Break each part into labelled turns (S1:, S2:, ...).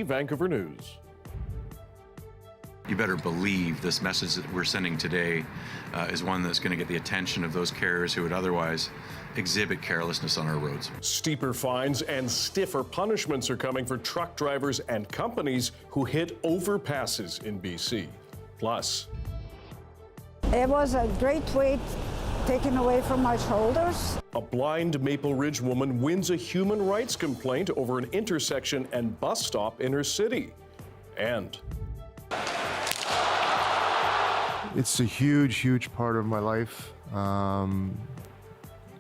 S1: Vancouver News.
S2: You better believe this message that we're sending today is one that's going to get the attention of those carriers who would otherwise exhibit carelessness on our roads.
S1: Steeper fines and stiffer punishments are coming for truck drivers and companies who hit overpasses in BC. Plus,
S3: it was a great weight taken away from my shoulders.
S1: A blind Maple Ridge woman wins a human rights complaint over an intersection and bus stop in her city. And
S4: it's a huge, huge part of my life.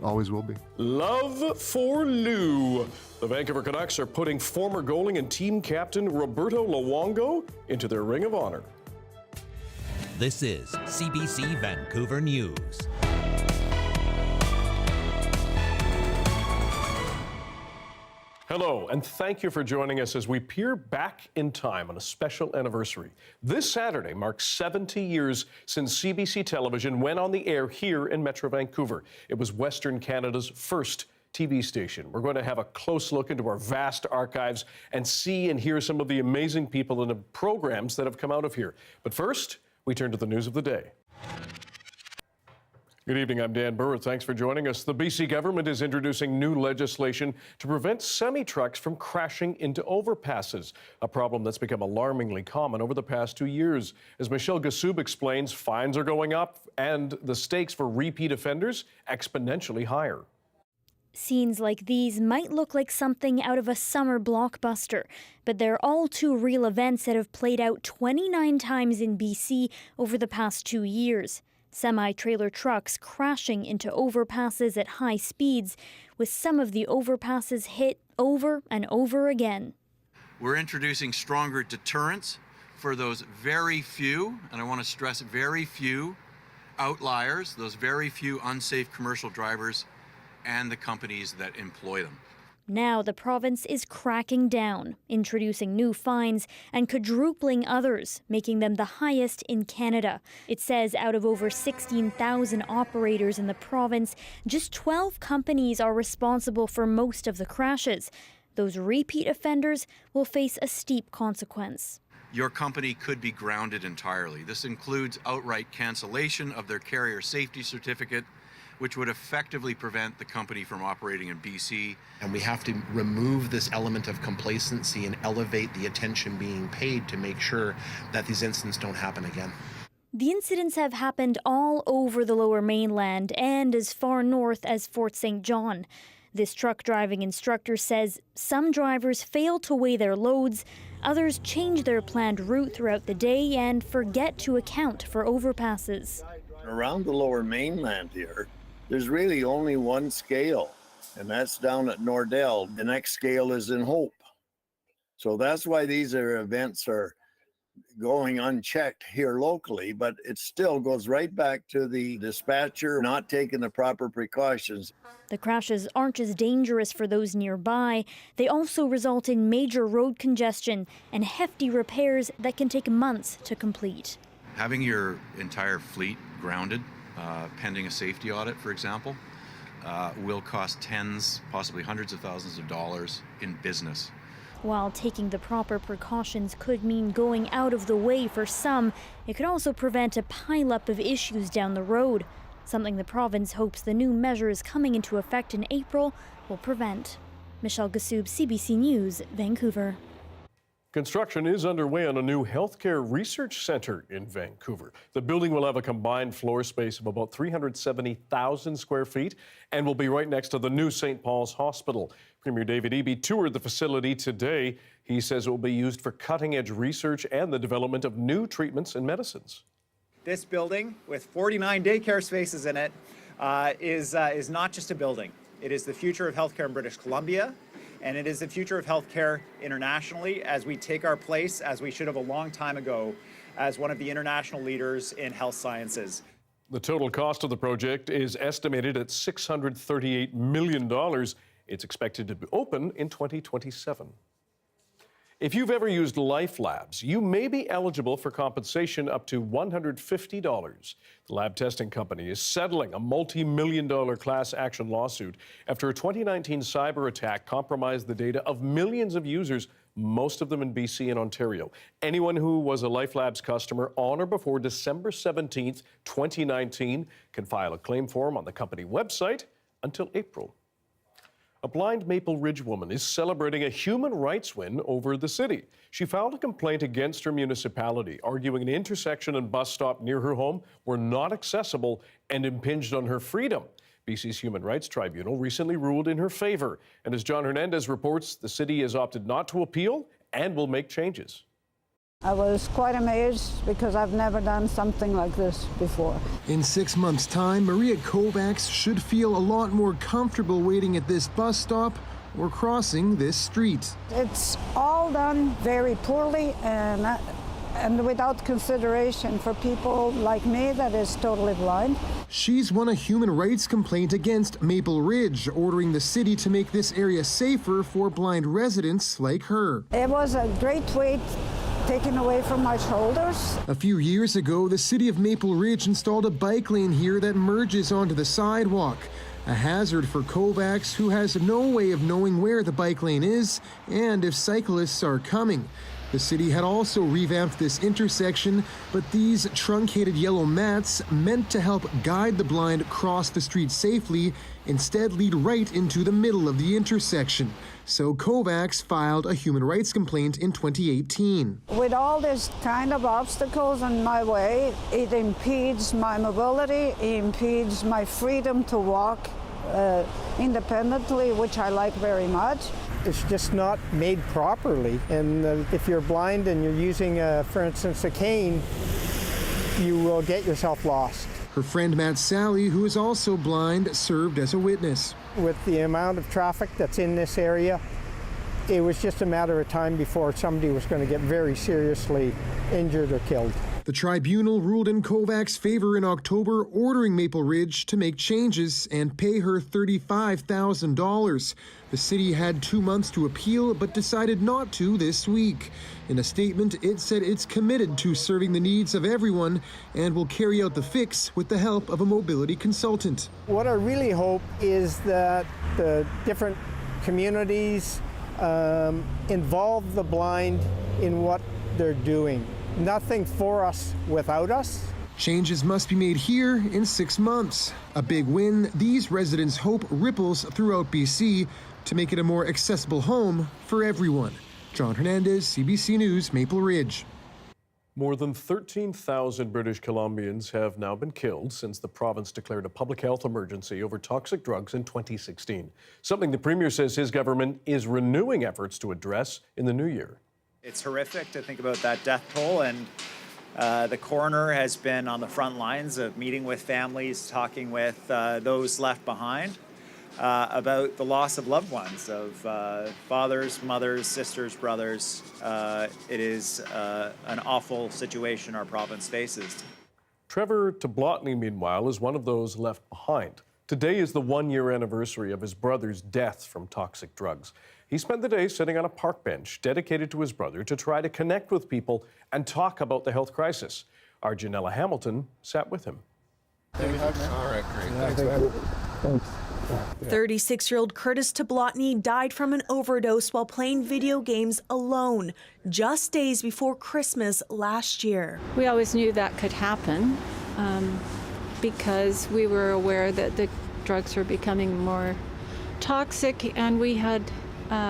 S4: Always will be.
S1: Love for Lou. The Vancouver Canucks are putting former goalie and team captain Roberto Luongo into their Ring of Honor.
S5: This is CBC Vancouver News.
S1: Hello, and thank you for joining us as we peer back in time on a special anniversary. This Saturday marks 70 years since CBC Television went on the air here in Metro Vancouver. It was Western Canada's first TV station. We're going to have a close look into our vast archives and see and hear some of the amazing people and the programs that have come out of here. But first, we turn to the news of the day. Good evening, I'm Dan Burritt. Thanks for joining us. The BC government is introducing new legislation to prevent semi-trucks from crashing into overpasses, a problem that's become alarmingly common over the past 2 years. As Michelle Gassoub explains, fines are going up and the stakes for repeat offenders exponentially higher.
S6: Scenes like these might look like something out of a summer blockbuster, but they're all too real events that have played out 29 times in BC over the past 2 years. Semi-trailer trucks crashing into overpasses at high speeds, with some of the overpasses hit over and over again.
S2: We're introducing stronger deterrents for those very few, and I want to stress very few, outliers, those very few unsafe commercial drivers and the companies that employ them.
S6: Now the province is cracking down, introducing new fines and quadrupling others, making them the highest in Canada. It says out of over 16,000 operators in the province, just 12 companies are responsible for most of the crashes. Those repeat offenders will face a steep consequence.
S2: Your company could be grounded entirely. This includes outright cancellation of their carrier safety certificate, which would effectively prevent the company from operating in BC.
S7: And we have to remove this element of complacency and elevate the attention being paid to make sure that these incidents don't happen again.
S6: The incidents have happened all over the Lower Mainland and as far north as Fort St. John. This truck driving instructor says some drivers fail to weigh their loads, others change their planned route throughout the day and forget to account for overpasses.
S8: Around the Lower Mainland here, there's really only one scale, and that's down at Nordell. The next scale is in Hope. So that's why these events are going unchecked here locally, but it still goes right back to the dispatcher not taking the proper precautions.
S6: The crashes aren't just dangerous for those nearby, they also result in major road congestion and hefty repairs that can take months to complete.
S2: Having your entire fleet grounded, pending a safety audit, for example, will cost tens, possibly hundreds of thousands of dollars in business.
S6: While taking the proper precautions could mean going out of the way for some, it could also prevent a pileup of issues down the road, something the province hopes the new measures coming into effect in April will prevent. Michelle Gassoub, CBC News, Vancouver.
S1: Construction is underway on a new healthcare research center in Vancouver. The building will have a combined floor space of about 370,000 square feet and will be right next to the new St. Paul's Hospital. Premier David Eby toured the facility today. He says it will be used for cutting-edge research and the development of new treatments and medicines.
S9: This building, with 49 daycare spaces in it, is not just a building. It is the future of healthcare in British Columbia. And it is the future of healthcare internationally as we take our place, as we should have a long time ago, as one of the international leaders in health sciences.
S1: The total cost of the project is estimated at $638 million. It's expected to be open in 2027. If you've ever used Life Labs, you may be eligible for compensation up to $150. The lab testing company is settling a multi-million-dollar class action lawsuit after a 2019 cyber attack compromised the data of millions of users most of them in BC and Ontario. Anyone who was a Life Labs customer on or before December 17th, 2019 can file a claim form on the company website until April. A blind Maple Ridge woman is celebrating a human rights win over the city. She filed a complaint against her municipality, arguing an intersection and bus stop near her home were not accessible and impinged on her freedom. BC's Human Rights Tribunal recently ruled in her favor. And as John Hernandez reports, the city has opted not to appeal and will make changes.
S3: I was quite amazed because I've never done something like this before.
S10: In 6 months' time, Maria Kovacs should feel a lot more comfortable waiting at this bus stop or crossing this street.
S3: It's all done very poorly and without consideration for people like me that is totally blind.
S10: She's won a human rights complaint against Maple Ridge, ordering the city to make this area safer for blind residents like her.
S3: It was a great weight taken away from my shoulders.
S10: A few years ago, the city of Maple Ridge installed a bike lane here that merges onto the sidewalk. A hazard for Kovacs, who has no way of knowing where the bike lane is and if cyclists are coming. The city had also revamped this intersection, but these truncated yellow mats meant to help guide the blind cross the street safely instead lead right into the middle of the intersection. So Kovacs filed a human rights complaint in 2018.
S3: With all this kind of obstacles in my way, it impedes my mobility, it impedes my freedom to walk independently, which I like very much.
S11: It's just not made properly. And if you're blind and you're using, for instance, a cane, you will get yourself lost.
S10: Her friend Matt Sally, who is also blind, served as a witness.
S11: With the amount of traffic that's in this area, it was just a matter of time before somebody was going to get very seriously injured or killed.
S10: The tribunal ruled in Kovacs' favor in October, ordering Maple Ridge to make changes and pay her $35,000. The city had 2 months to appeal, but decided not to this week. In a statement, it said it's committed to serving the needs of everyone and will carry out the fix with the help of a mobility consultant.
S11: What I really hope is that the different communities involve the blind in what they're doing. Nothing for us without us.
S10: Changes must be made here in 6 months. A big win these residents hope ripples throughout BC to make it a more accessible home for everyone. John Hernandez, CBC News, Maple Ridge.
S1: More than 13,000 British Columbians have now been killed since the province declared a public health emergency over toxic drugs in 2016, something the Premier says his government is renewing efforts to address in the new year.
S9: It's horrific to think about that death toll, and the coroner has been on the front lines of meeting with families, talking with those left behind about the loss of loved ones, of fathers, mothers, sisters, brothers. It is an awful situation our province faces.
S1: Trevor Tablotny, meanwhile, is one of those left behind. Today is the 1-year anniversary of his brother's death from toxic drugs. He spent the day sitting on a park bench dedicated to his brother to try to connect with people and talk about the health crisis. Our Janella Hamilton sat with him.
S12: All right, great. Thanks, man.
S13: 36-year-old Curtis Tablotny died from an overdose while playing video games alone, just days before Christmas last year.
S14: We always knew that could happen because we were aware that the drugs were becoming more toxic, and we had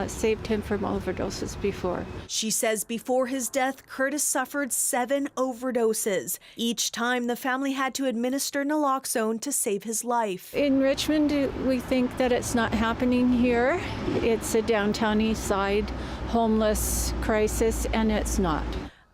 S14: saved him from overdoses before.
S13: She says before his death, Curtis suffered 7 overdoses. Each time, the family had to administer naloxone to save his life.
S14: In Richmond, we think that it's not happening here. It's a downtown east side homeless crisis, and it's not.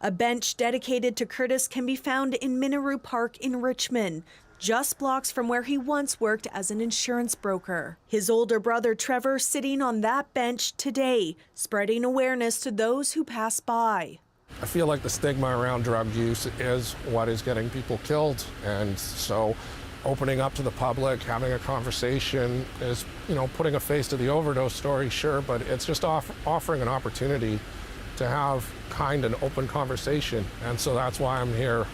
S13: A bench dedicated to Curtis can be found in Minaroo Park in Richmond, just blocks from where he once worked as an insurance broker. His older brother Trevor sitting on that bench today, spreading awareness to those who pass by.
S12: I feel like the stigma around drug use is what is getting people killed, and so opening up to the public, having a conversation is, putting a face to the overdose story, sure, but it's just offering an opportunity to have kind and open conversation, and so that's why I'm here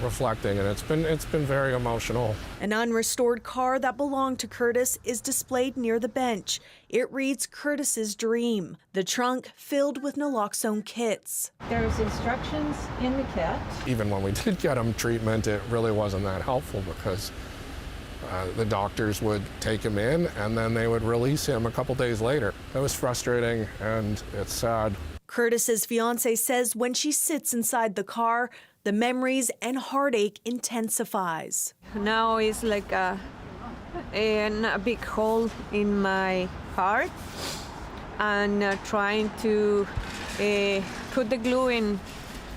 S12: reflecting, and it's been very emotional.
S13: An unrestored car that belonged to Curtis is displayed near the bench. It reads Curtis's dream. The trunk filled with naloxone kits.
S14: There's instructions in the kit.
S12: Even when we did get him treatment, it really wasn't that helpful because the doctors would take him in and then they would release him a couple days later. It was frustrating and it's sad.
S13: Curtis's fiance says when she sits inside the car, the memories and heartache intensifies.
S15: Now it's like a big hole in my heart, and trying to put the glue in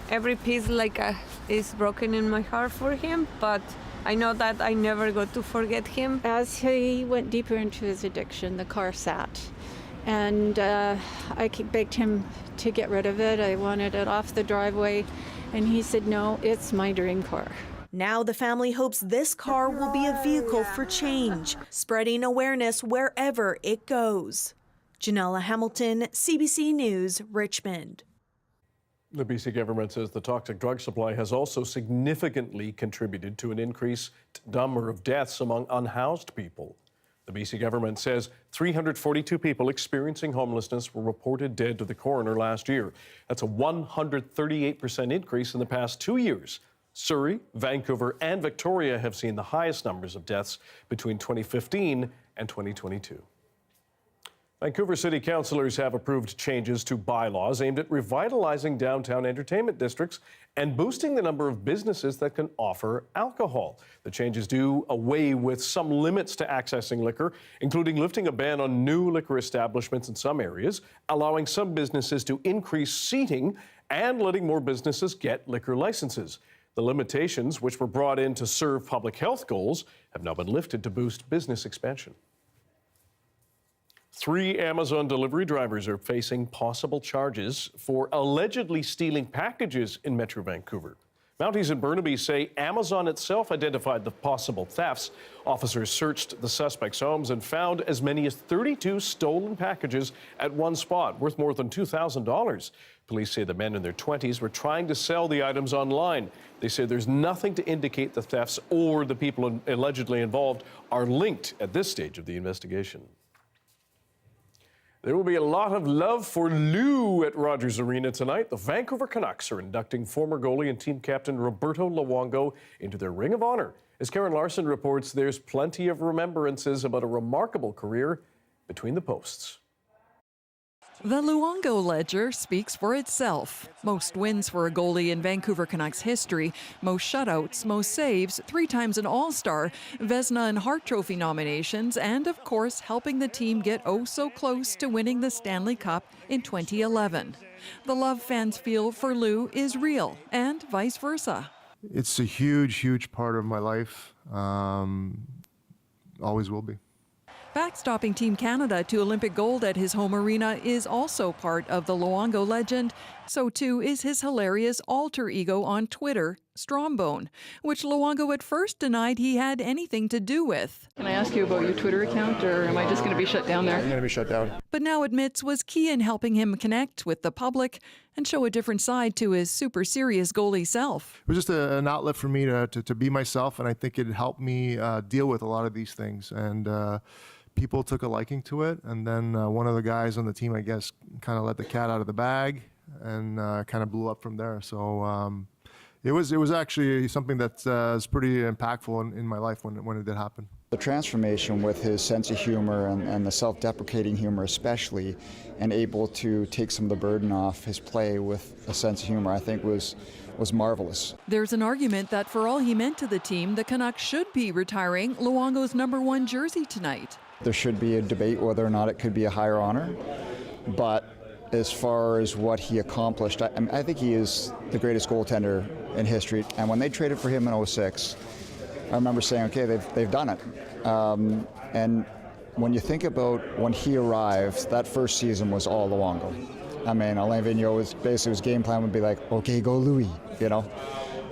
S15: every piece like is broken in my heart for him, but I know that I never got to forget him.
S14: As he went deeper into his addiction, the car sat. And I begged him to get rid of it. I wanted it off the driveway. And he said, no, it's my dream car.
S13: Now the family hopes this car will be a vehicle for change, spreading awareness wherever it goes. Janella Hamilton, CBC News, Richmond.
S1: The BC government says the toxic drug supply has also significantly contributed to an increased number of deaths among unhoused people. The BC government says 342 people experiencing homelessness were reported dead to the coroner last year. That's a 138% increase in the past 2 years. Surrey, Vancouver, and Victoria have seen the highest numbers of deaths between 2015 and 2022. Vancouver City Councillors have approved changes to bylaws aimed at revitalizing downtown entertainment districts and boosting the number of businesses that can offer alcohol. The changes do away with some limits to accessing liquor, including lifting a ban on new liquor establishments in some areas, allowing some businesses to increase seating, and letting more businesses get liquor licenses. The limitations, which were brought in to serve public health goals, have now been lifted to boost business expansion. 3 Amazon delivery drivers are facing possible charges for allegedly stealing packages in Metro Vancouver. Mounties in Burnaby say Amazon itself identified the possible thefts. Officers searched the suspects' homes and found as many as 32 stolen packages at one spot, worth more than $2,000. Police say the men in their 20s were trying to sell the items online. They say there's nothing to indicate the thefts or the people allegedly involved are linked at this stage of the investigation. There will be a lot of love for Lou at Rogers Arena tonight. The Vancouver Canucks are inducting former goalie and team captain Roberto Luongo into their Ring of Honor. As Karen Larson reports, there's plenty of remembrances about a remarkable career between the posts.
S16: The Luongo ledger speaks for itself. Most wins for a goalie in Vancouver Canucks history, most shutouts, most saves, 3 times an All-Star, Vezina and Hart Trophy nominations, and of course helping the team get oh so close to winning the Stanley Cup in 2011. The love fans feel for Lou is real, and vice versa.
S4: It's a huge, huge part of my life. Always will be.
S16: Backstopping Team Canada to Olympic gold at his home arena is also part of the Luongo legend. So too is his hilarious alter ego on Twitter, Strombone, which Luongo at first denied he had anything to do with.
S17: Can I ask you about your Twitter account, or am I just going to be shut down there?
S4: I'm going to be shut down.
S16: But now admits was key in helping him connect with the public and show a different side to his super serious goalie self.
S4: It was just an outlet for me to be myself, and I think it helped me deal with a lot of these things. And people took a liking to it, and then one of the guys on the team, I guess, kind of let the cat out of the bag, and kind of blew up from there. So it was actually something that is pretty impactful in my life when it did happen.
S18: The transformation with his sense of humor and the self-deprecating humor especially, and able to take some of the burden off his play with a sense of humor, I think was marvelous.
S16: There's an argument that for all he meant to the team, the Canucks should be retiring Luongo's #1 jersey tonight.
S18: There should be a debate whether or not it could be a higher honor, but as far as what he accomplished, I think he is the greatest goaltender in history. And when they traded for him in 2006, I remember saying, okay, they've done it. And when you think about when he arrived, that first season was all Luongo. I mean, Alain Vigneault was basically, his game plan would be like, okay, go Louis, you know,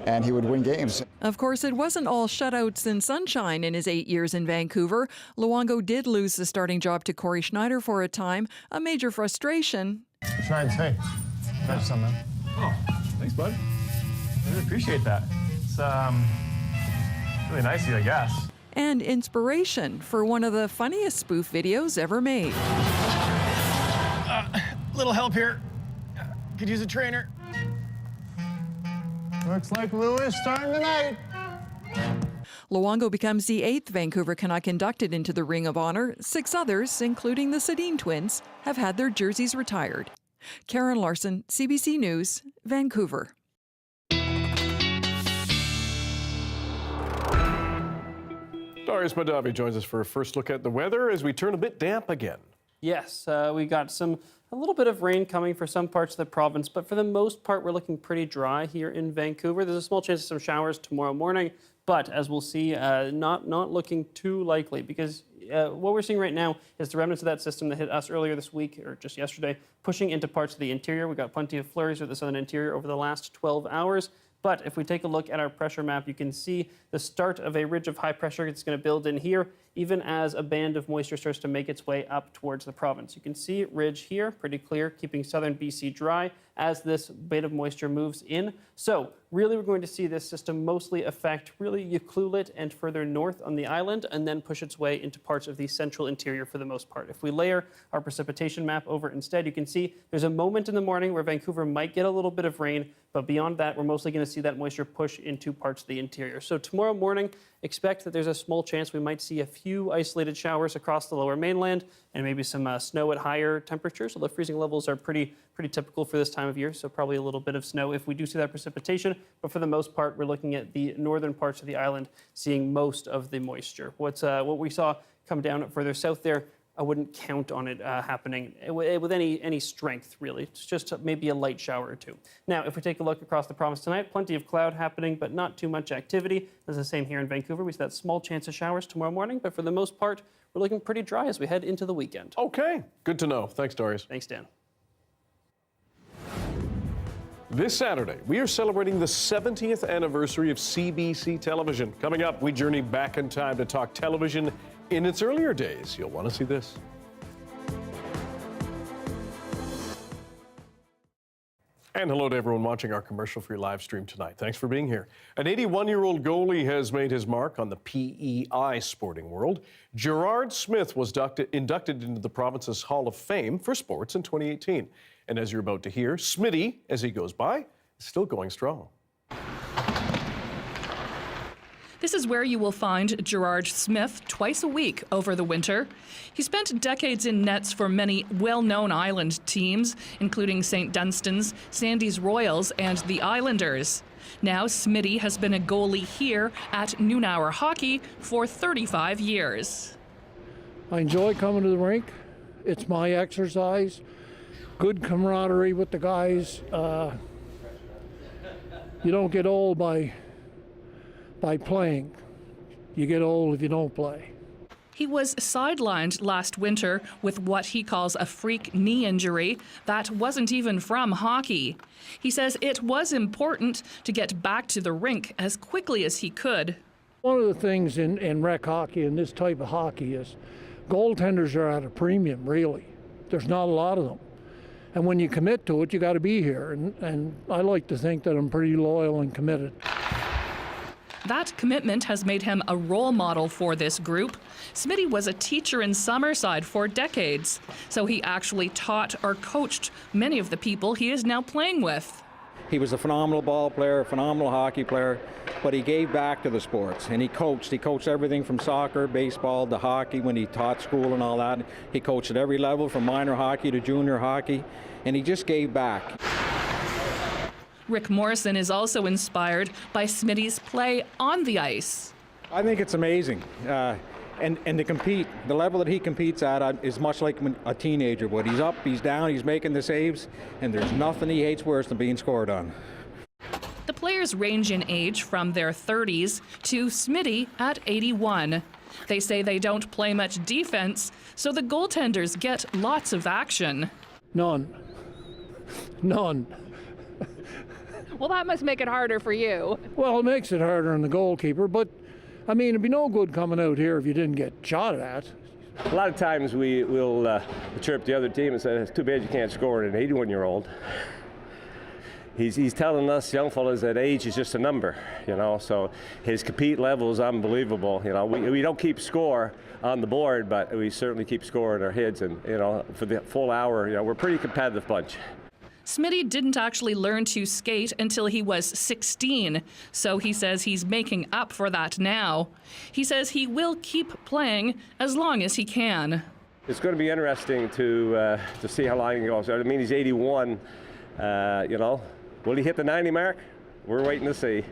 S18: and he would win games.
S16: Of course, it wasn't all shutouts and sunshine in his 8 years in Vancouver. Luongo did lose the starting job to Corey Schneider for a time, a major frustration.
S19: Schneider, hey, got some, man.
S20: Oh, thanks, bud. I really appreciate that. It's
S19: really nice of you, I guess.
S16: And inspiration for one of the funniest spoof videos ever made.
S19: Little help here. Could use a trainer. Looks like Lewis starting tonight.
S16: Luongo becomes the 8th Vancouver Canuck inducted into the Ring of Honor. 6 others, including the Sedin twins, have had their jerseys retired. Karen Larson, CBC News, Vancouver.
S1: Darius Madavi joins us for a first look at the weather as we turn a bit damp again.
S20: Yes, we got a little bit of rain coming for some parts of the province, but for the most part, we're looking pretty dry here in Vancouver. There's a small chance of some showers tomorrow morning, but as we'll see, not looking too likely, because what we're seeing right now is the remnants of that system that hit us earlier this week, or just yesterday, pushing into parts of the interior. We got plenty of flurries with the southern interior over the last 12 hours. But if we take a look at our pressure map, you can see the start of a ridge of high pressure that's going to build in here, even as a band of moisture starts to make its way up towards the province. You can see ridge here, pretty clear, keeping southern BC dry as this bit of moisture moves in. So really we're going to see this system mostly affect really Ucluelet and further north on the island, and then push its way into parts of the central interior for the most part. If we layer our precipitation map over instead, you can see there's a moment in the morning where Vancouver might get a little bit of rain, but beyond that, we're mostly going to see that moisture push into parts of the interior. So tomorrow morning, expect that there's a small chance we might see a few isolated showers across the lower mainland and maybe some snow at higher temperatures, although freezing levels are pretty typical for this time of year, so probably a little bit of snow if we do see that precipitation. But for the most part, we're looking at the northern parts of the island seeing most of the moisture. What we saw come down further south there, I wouldn't count on it happening with any strength, really. It's just maybe a light shower or two. Now, if we take a look across the province tonight, plenty of cloud happening, but not too much activity. It's the same here in Vancouver. We see that small chance of showers tomorrow morning, but for the most part, we're looking pretty dry as we head into the weekend.
S1: Okay, good to know. Thanks, Darius.
S20: Thanks, Dan.
S1: This Saturday, we are celebrating the 70th anniversary of CBC television. Coming up, we journey back in time to talk television in its earlier days. You'll want to see this. And hello to everyone watching our commercial-free live stream tonight. Thanks for being here. An 81-year-old goalie has made his mark on the PEI sporting world. Gerard Smith was inducted into the province's Hall of Fame for sports in 2018. And as you're about to hear, Smitty, as he goes by, is still going strong.
S21: This is where you will find Gerard Smith twice a week over the winter. He spent decades in nets for many well-known island teams, including St. Dunstan's, Sandy's Royals, and the Islanders. Now Smitty has been a goalie here at Noon Hour Hockey for 35 years.
S22: I enjoy coming to the rink. It's my exercise. Good camaraderie with the guys. You don't get old by playing. You get old if you don't play.
S21: He was sidelined last winter with what he calls a freak knee injury that wasn't even from hockey. He says it was important to get back to the rink as quickly as he could.
S22: One of the things in rec hockey and this type of hockey is goaltenders are at a premium, really. There's not a lot of them. And when you commit to it, you got to be here. And I like to think that I'm pretty loyal and committed.
S21: That commitment has made him a role model for this group. Smitty was a teacher in Summerside for decades, so he actually taught or coached many of the people he is now playing with.
S23: He was a phenomenal ball player, a phenomenal hockey player, but he gave back to the sports, and he coached. He coached everything from soccer, baseball, to hockey when he taught school and all that. He coached at every level, from minor hockey to junior hockey, and he just gave back.
S21: Rick Morrison is also inspired by Smitty's play on the ice.
S23: I think it's amazing. And to compete, the level that he competes at is much like a teenager would. He's up, he's down, he's making the saves, and there's nothing he hates worse than being scored on.
S21: The players range in age from their 30s to Smitty at 81. They say they don't play much defense, so the goaltenders get lots of action.
S22: None.
S17: Well, that must make it harder for you.
S22: Well, it makes it harder on the goalkeeper, but I mean, it'd be no good coming out here if you didn't get shot at.
S24: A lot of times we'll chirp the other team and say, it's too bad you can't score at an 81-year-old.
S5: he's telling us young fellas that age is just a number, you know, so his compete level is unbelievable. You know, we don't keep score on the board, but we certainly keep score in our heads, and, you know, for the full hour, you know, we're a pretty competitive bunch.
S21: Smitty didn't actually learn to skate until he was 16, so he says he's making up for that now. He says he will keep playing as long as he can.
S5: It's going to be interesting to see how long he goes. I mean, he's 81, you know. Will he hit the 90 mark? We're waiting to see.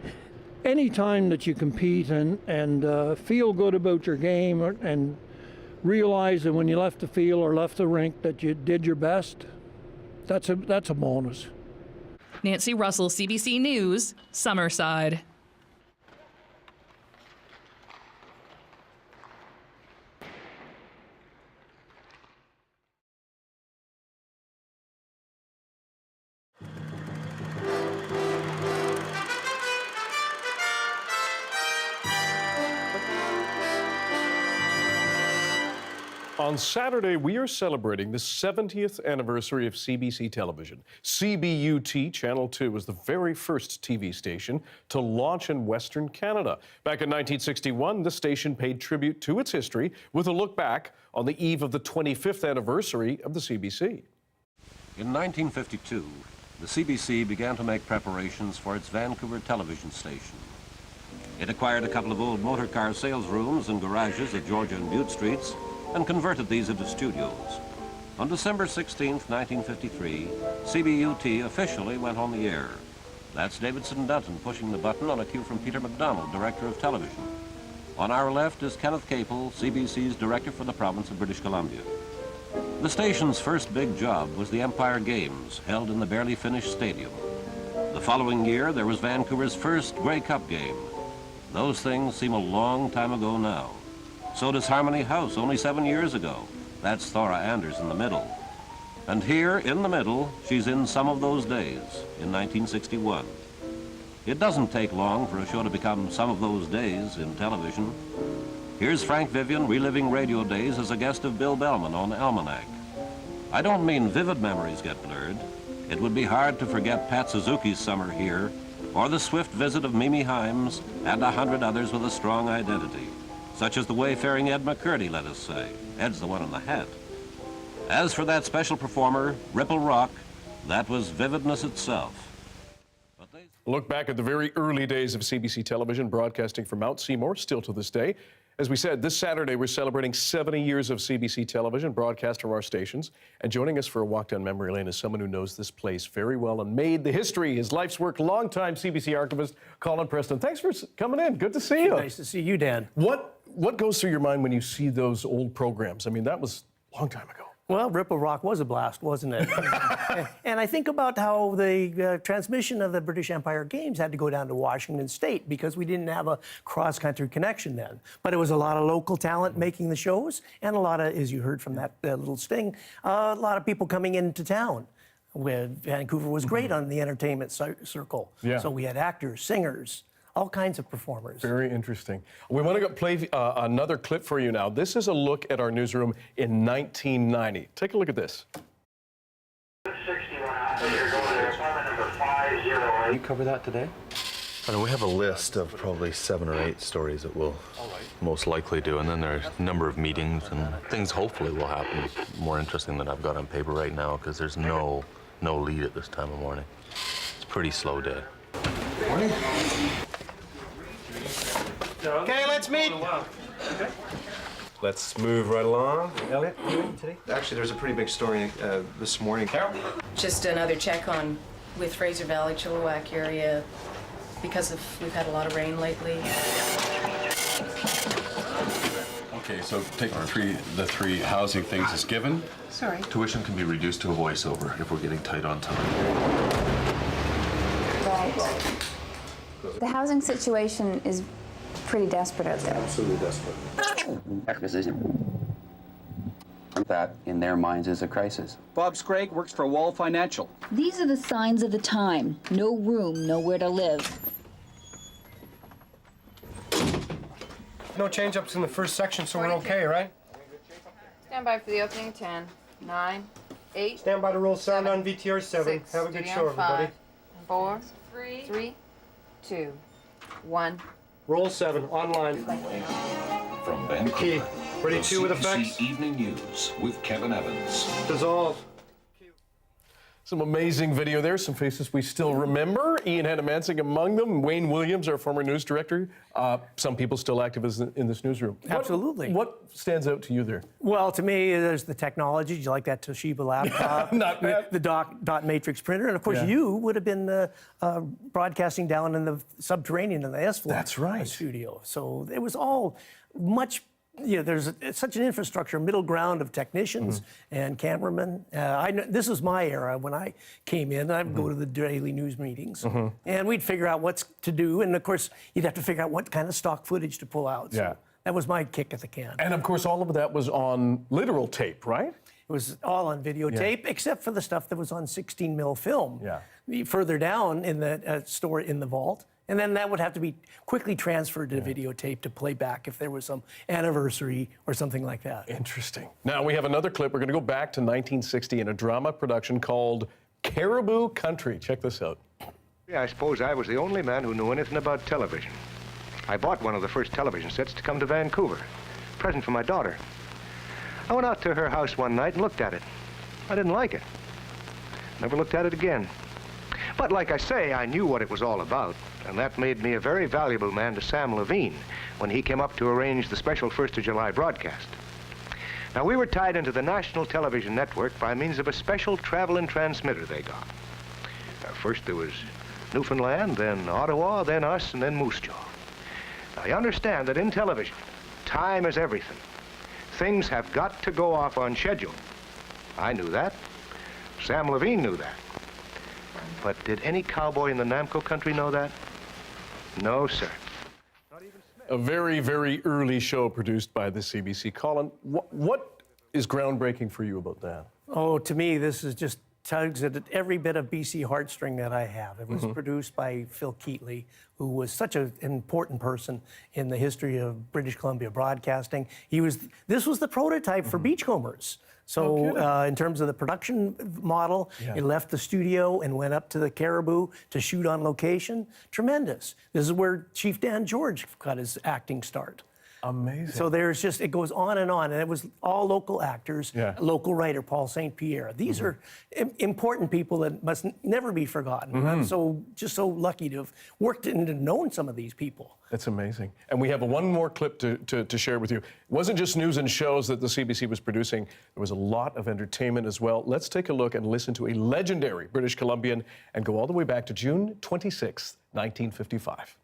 S22: Any time that you compete and feel good about your game and realize that when you left the field or left the rink that you did your best, that's a bonus.
S21: Nancy Russell, CBC News, Summerside.
S1: On Saturday, we are celebrating the 70th anniversary of CBC television. CBUT Channel 2 was the very first TV station to launch in Western Canada. Back in 1961, the station paid tribute to its history with a look back on the eve of the 25th anniversary of the CBC.
S7: In 1952, the CBC began to make preparations for its Vancouver television station. It acquired a couple of old motor car sales rooms and garages at Georgia and Butte Streets and converted these into studios. On December 16, 1953, CBUT officially went on the air. That's Davidson Dunton pushing the button on a cue from Peter MacDonald, Director of Television. On our left is Kenneth Capel, CBC's Director for the province of British Columbia. The station's first big job was the Empire Games, held in the barely finished stadium. The following year, there was Vancouver's first Grey Cup game. Those things seem a long time ago now. So does Harmony House, only 7 years ago. That's Thora Anders in the middle. And here, in the middle, she's in Some of Those Days, in 1961. It doesn't take long for a show to become Some of Those Days in television. Here's Frank Vivian reliving radio days as a guest of Bill Bellman on Almanac. I don't mean vivid memories get blurred. It would be hard to forget Pat Suzuki's summer here, or the swift visit of Mimi Himes and 100 others with a strong identity, such as the wayfaring Ed McCurdy, let us say. Ed's the one in the hat. As for that special performer, Ripple Rock, that was vividness itself.
S1: Look back at the very early days of CBC television, broadcasting from Mount Seymour, still to this day. As we said, this Saturday we're celebrating 70 years of CBC television, broadcast from our stations. And joining us for a walk down memory lane is someone who knows this place very well and made the history, his life's work, longtime CBC archivist, Colin Preston. Thanks for coming in. Good to see you.
S8: Nice to see you, Dan.
S1: What goes through your mind when you see those old programs? I mean, that was a long time ago.
S8: Well, Ripple Rock was a blast, wasn't it? And I think about how the transmission of the British Empire Games had to go down to Washington State because we didn't have a cross-country connection then. But it was a lot of local talent making the shows and a lot of, as you heard from that little sting, a lot of people coming into town. Vancouver was great on the entertainment circle.
S1: Yeah.
S8: So we had actors, singers, all kinds of performers.
S1: Very interesting. We want to play another clip for you now. This is a look at our newsroom in 1990. Take a look at this.
S24: Can you cover that today? I know we have a list of probably 7 or 8 stories that we'll most likely do, and then there's a number of meetings and things hopefully will happen more interesting than I've got on paper right now because there's no lead at this time of morning. It's a pretty slow day.
S19: Morning. Okay, let's meet.
S24: Let's move right along. Elliot, today? Actually, there's a pretty big story this morning. Carol?
S25: Just another check on with Fraser Valley, Chilliwack area, because we've had a lot of rain lately.
S26: Okay, so take the three housing things as given.
S25: Sorry.
S26: Tuition can be reduced to a voiceover if we're getting tight on time.
S27: Right. The housing situation is pretty desperate out there.
S24: Absolutely desperate.
S28: That, in their minds, is a crisis.
S29: Bob Scragg works for Wall Financial.
S30: These are the signs of the time. No room, nowhere to live.
S19: No change-ups in the first section, so we're okay, right?
S31: Stand by for the opening. 10, 9, 8.
S19: Stand by to roll sound on VTR 7.
S31: 6,
S19: Have a good
S31: studio
S19: show, everybody.
S31: 5, and 4, 3, 2, 1.
S19: Roll 7, online.
S2: From Vancouver,
S19: Key. Ready,
S2: the
S19: 2 with
S2: CBC
S19: effects.
S2: Evening News with Kevin Evans.
S19: Dissolve.
S1: Some amazing video there, some faces we still remember. Ian Hannah-Mansing among them. Wayne Williams, our former news director. Some people still active in this newsroom.
S8: Absolutely.
S1: What stands out to you there?
S8: Well, to me, there's the technology. Did you like that Toshiba laptop?
S1: Not bad.
S8: The dot matrix printer. And of course,
S1: Yeah.
S8: you would have been broadcasting down in the subterranean in the S-Floor
S1: That's right.
S8: studio. So it was all much. There's such an infrastructure, middle ground of technicians and cameramen. This was my era when I came in. I'd go to the daily news meetings, and we'd figure out what's to do. And of course, you'd have to figure out what kind of stock footage to pull out. So
S1: Yeah.
S8: that was my kick at the can.
S1: And of course, all of that was on literal tape, right?
S8: It was all on videotape, except for the stuff that was on 16 mil film.
S1: Yeah.
S8: Further down in the store in the vault. And then that would have to be quickly transferred to videotape to play back if there was some anniversary or something like that.
S1: Interesting. Now we have another clip. We're going to go back to 1960 in a drama production called Caribou Country. Check this out.
S3: I suppose I was the only man who knew anything about television. I bought one of the first television sets to come to Vancouver. Present for my daughter. I went out to her house one night and looked at it. I didn't like it. Never looked at it again. But like I say, I knew what it was all about, and that made me a very valuable man to Sam Levine when he came up to arrange the special 1st of July broadcast. Now, we were tied into the national television network by means of a special traveling transmitter they got. First there was Newfoundland, then Ottawa, then us, and then Moose Jaw. Now, you understand that in television, time is everything. Things have got to go off on schedule. I knew that. Sam Levine knew that. But did any cowboy in the Namco country know that? No, sir.
S1: A very, very early show produced by the CBC. Colin, what is groundbreaking for you about that?
S8: Oh, to me, this is just tugs at every bit of BC heartstring that I have. It was produced by Phil Keatley, who was such an important person in the history of British Columbia broadcasting. This was the prototype for Beachcombers. So in terms of the production model, it left the studio and went up to the Caribou to shoot on location. Tremendous. This is where Chief Dan George got his acting start.
S1: Amazing.
S8: So there's just, it goes on, and it was all local actors, local writer Paul St. Pierre. These are important people that must never be forgotten. I'm just so lucky to have worked and known some of these people.
S1: That's amazing. And we have one more clip to share with you. It wasn't just news and shows that the CBC was producing. There was a lot of entertainment as well. Let's take a look and listen to a legendary British Columbian and go all the way back to June 26th, 1955.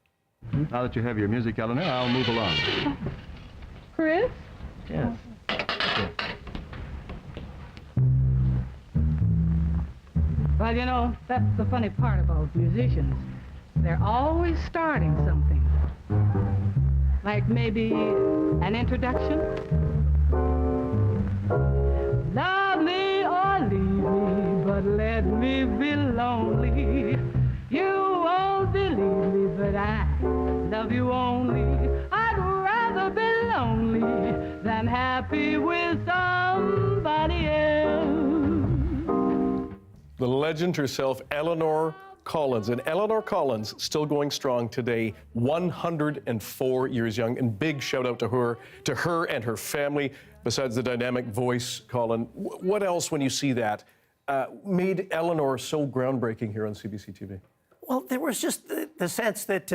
S4: Now that you have your music, Eleanor, I'll move along.
S31: Chris?
S4: Yes.
S6: Well, you know, that's the funny part about musicians. They're always starting something. Like maybe an introduction. Love me or leave me, but let me be lonely. You won't believe me, but I love you only. I'd rather be lonely than happy with somebody else.
S1: The legend herself, Eleanor Collins. And Eleanor Collins still going strong today, 104 years young. And big shout out to her and her family. Besides the dynamic voice, Colin, what else, when you see that, made Eleanor so groundbreaking here on CBC TV?
S8: Well, there was just the sense that,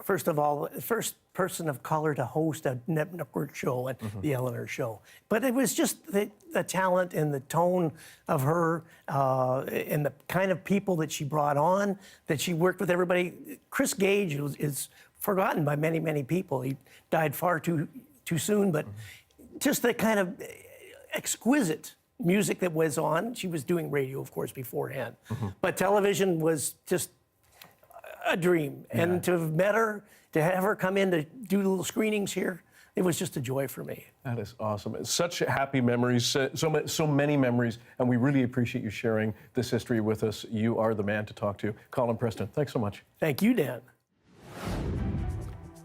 S8: first of all, the first person of color to host a network show at the Eleanor Show. But it was just the talent and the tone of her and the kind of people that she brought on, that she worked with everybody. Chris Gage is forgotten by many, many people. He died far too soon, but just the kind of exquisite music that was on. She was doing radio, of course, beforehand. But television was just a dream. And to have met her, to have her come in to do little screenings here, it was just a joy for me.
S1: That is awesome. It's such happy memories, so many memories, and we really appreciate you sharing this history with us. You are the man to talk to. Colin Preston, thanks so much.
S8: Thank you, Dan.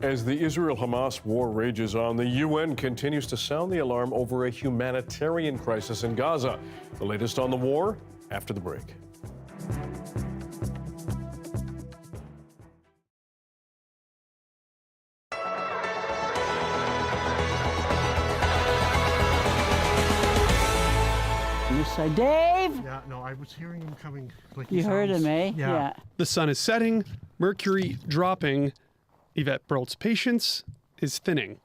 S1: As the Israel-Hamas war rages on, the UN continues to sound the alarm over a humanitarian crisis in Gaza. The latest on the war after the break.
S9: outside. Dave!
S10: Yeah, no, I was hearing him coming. Like
S9: You heard him, eh?
S10: Yeah.
S11: The sun is setting, mercury dropping. Yvette Brolt's patience is thinning.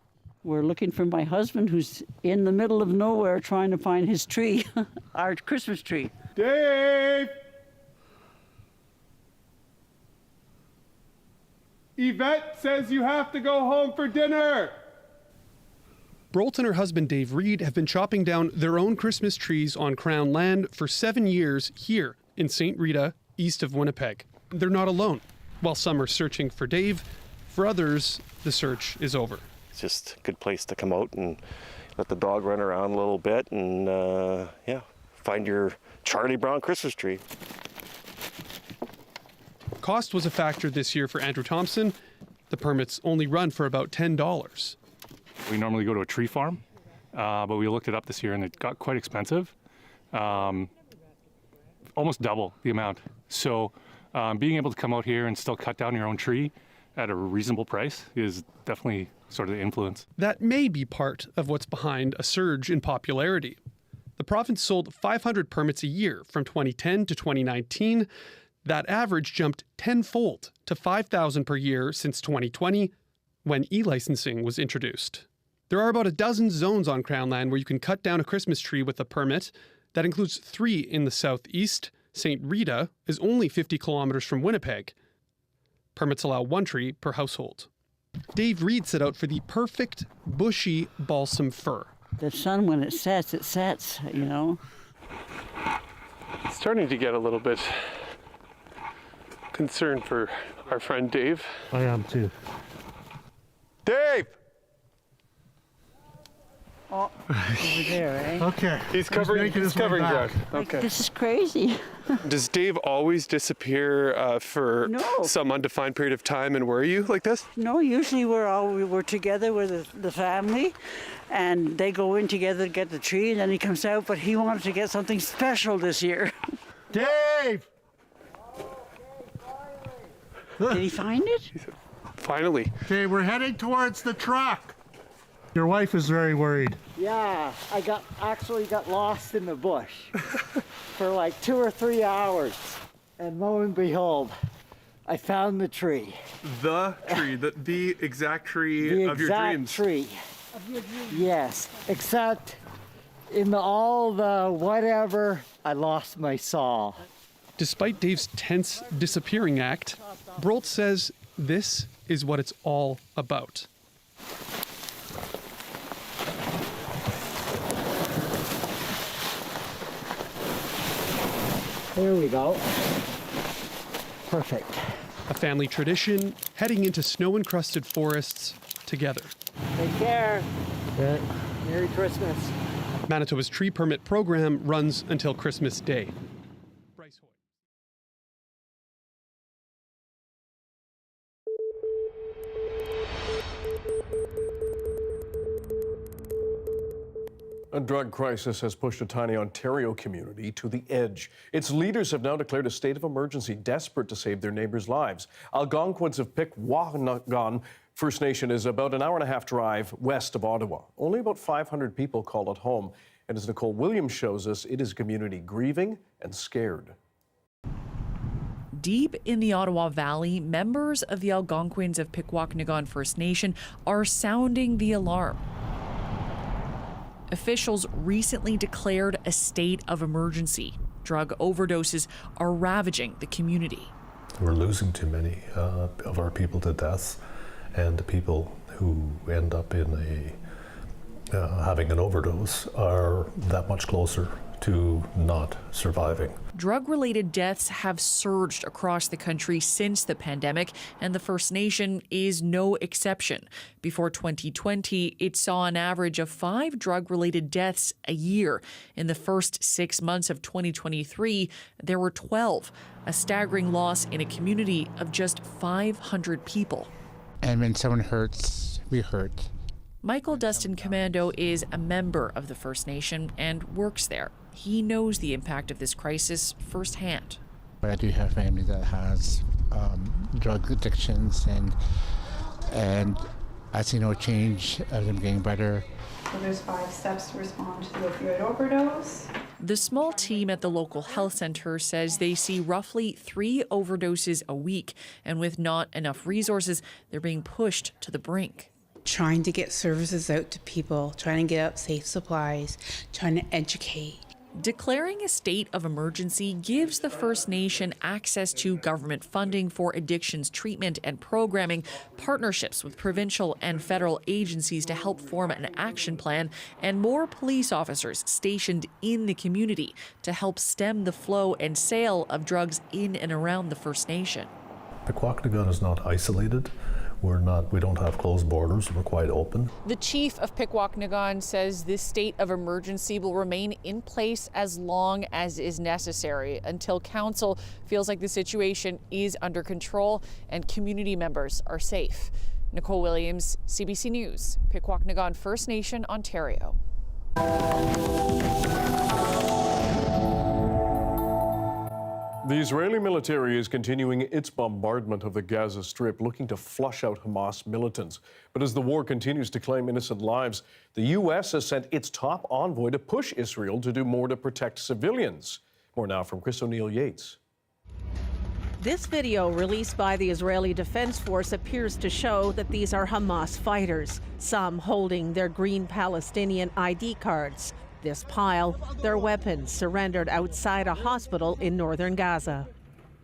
S9: We're looking for my husband who's in the middle of nowhere trying to find his tree, our Christmas tree.
S11: Dave! Yvette says you have to go home for dinner. Brolt and her husband Dave Reid have been chopping down their own Christmas trees on Crown land for 7 years here in St. Rita, east of Winnipeg. They're not alone. While some are searching for Dave, for others, the search is over.
S12: It's just a good place to come out and let the dog run around a little bit and, find your Charlie Brown Christmas tree.
S11: Cost was a factor this year for Andrew Thompson. The permits only run for about $10.
S13: We normally go to a tree farm, but we looked it up this year and it got quite expensive, almost double the amount. So being able to come out here and still cut down your own tree at a reasonable price is definitely sort of the influence.
S11: That may be part of what's behind a surge in popularity. The province sold 500 permits a year from 2010 to 2019. That average jumped tenfold to 5,000 per year since 2020, when e-licensing was introduced. There are about a dozen zones on Crown land where you can cut down a Christmas tree with a permit. That includes 3 in the southeast. St. Rita is only 50 kilometers from Winnipeg. Permits allow 1 tree per household. Dave Reid set out for the perfect bushy balsam fir.
S9: The sun, when it sets, you know.
S11: It's starting to get a little bit concerned for our friend Dave.
S10: I am too.
S11: Dave!
S9: Oh, over there, eh?
S10: Okay.
S11: He's covering ground. Okay.
S9: This is crazy.
S11: Does Dave always disappear for some undefined period of time and worry you like this?
S9: No, usually we're together with the family, and they go in together to get the tree, and then he comes out, but he wanted to get something special this year.
S10: Dave!
S9: Did he find it?
S11: Finally.
S10: Okay, we're heading towards the truck. Your wife is very worried.
S9: Yeah, I actually got lost in the bush for like 2 or 3 hours. And lo and behold, I found the tree.
S11: The tree, the exact tree of your dreams.
S9: The exact tree. Yes, except in all the whatever, I lost my saw.
S11: Despite Dave's tense disappearing act, Brolt says this is what it's all about.
S9: There we go. Perfect.
S11: A family tradition heading into snow-encrusted forests together.
S9: Take care. Merry Christmas.
S11: Manitoba's tree permit program runs until Christmas Day.
S1: A drug crisis has pushed a tiny Ontario community to the edge. Its leaders have now declared a state of emergency, desperate to save their neighbors' lives. Algonquins of Pikwaukenagan First Nation is about an hour-and-a-half drive west of Ottawa. Only about 500 people call it home. And as Nicole Williams shows us, it is a community grieving and scared.
S14: Deep in the Ottawa Valley, members of the Algonquins of Pikwaukenagan First Nation are sounding the alarm. Officials recently declared a state of emergency. Drug overdoses are ravaging the community.
S15: We're losing too many of our people to death, and the people who end up in having an overdose are that much closer to not surviving.
S14: Drug-related deaths have surged across the country since the pandemic, and the First Nation is no exception. Before 2020, it saw an average of 5 drug-related deaths a year. In the first 6 months of 2023, there were 12, a staggering loss in a community of just 500 people.
S16: And when someone hurts, we hurt.
S14: Michael Dustin Commando is a member of the First Nation and works there. He knows the impact of this crisis firsthand.
S16: But I do have family that has drug addictions, and I see no change of them getting better.
S5: So there's 5 steps to respond to the opioid overdose.
S14: The small team at the local health center says they see roughly 3 overdoses a week, and with not enough resources, they're being pushed to the brink.
S7: Trying to get services out to people, trying to get out safe supplies, trying to educate.
S14: Declaring a state of emergency gives the First Nation access to government funding for addictions treatment and programming, partnerships with provincial and federal agencies to help form an action plan, and more police officers stationed in the community to help stem the flow and sale of drugs in and around the First Nation.
S15: Pikwakanagan is not isolated. We don't have closed borders. We're quite open.
S14: The chief of Pikwakanagan says this state of emergency will remain in place as long as is necessary until council feels like the situation is under control and community members are safe. Nicole Williams, CBC News, Pikwakanagan First Nation, Ontario.
S1: The Israeli military is continuing its bombardment of the Gaza Strip, looking to flush out Hamas militants. But as the war continues to claim innocent lives, the U.S. has sent its top envoy to push Israel to do more to protect civilians. More now from Chris O'Neill-Yates.
S17: This video released by the Israeli Defense Force appears to show that these are Hamas fighters, some holding their green Palestinian ID cards. This pile, their weapons surrendered outside a hospital in northern Gaza.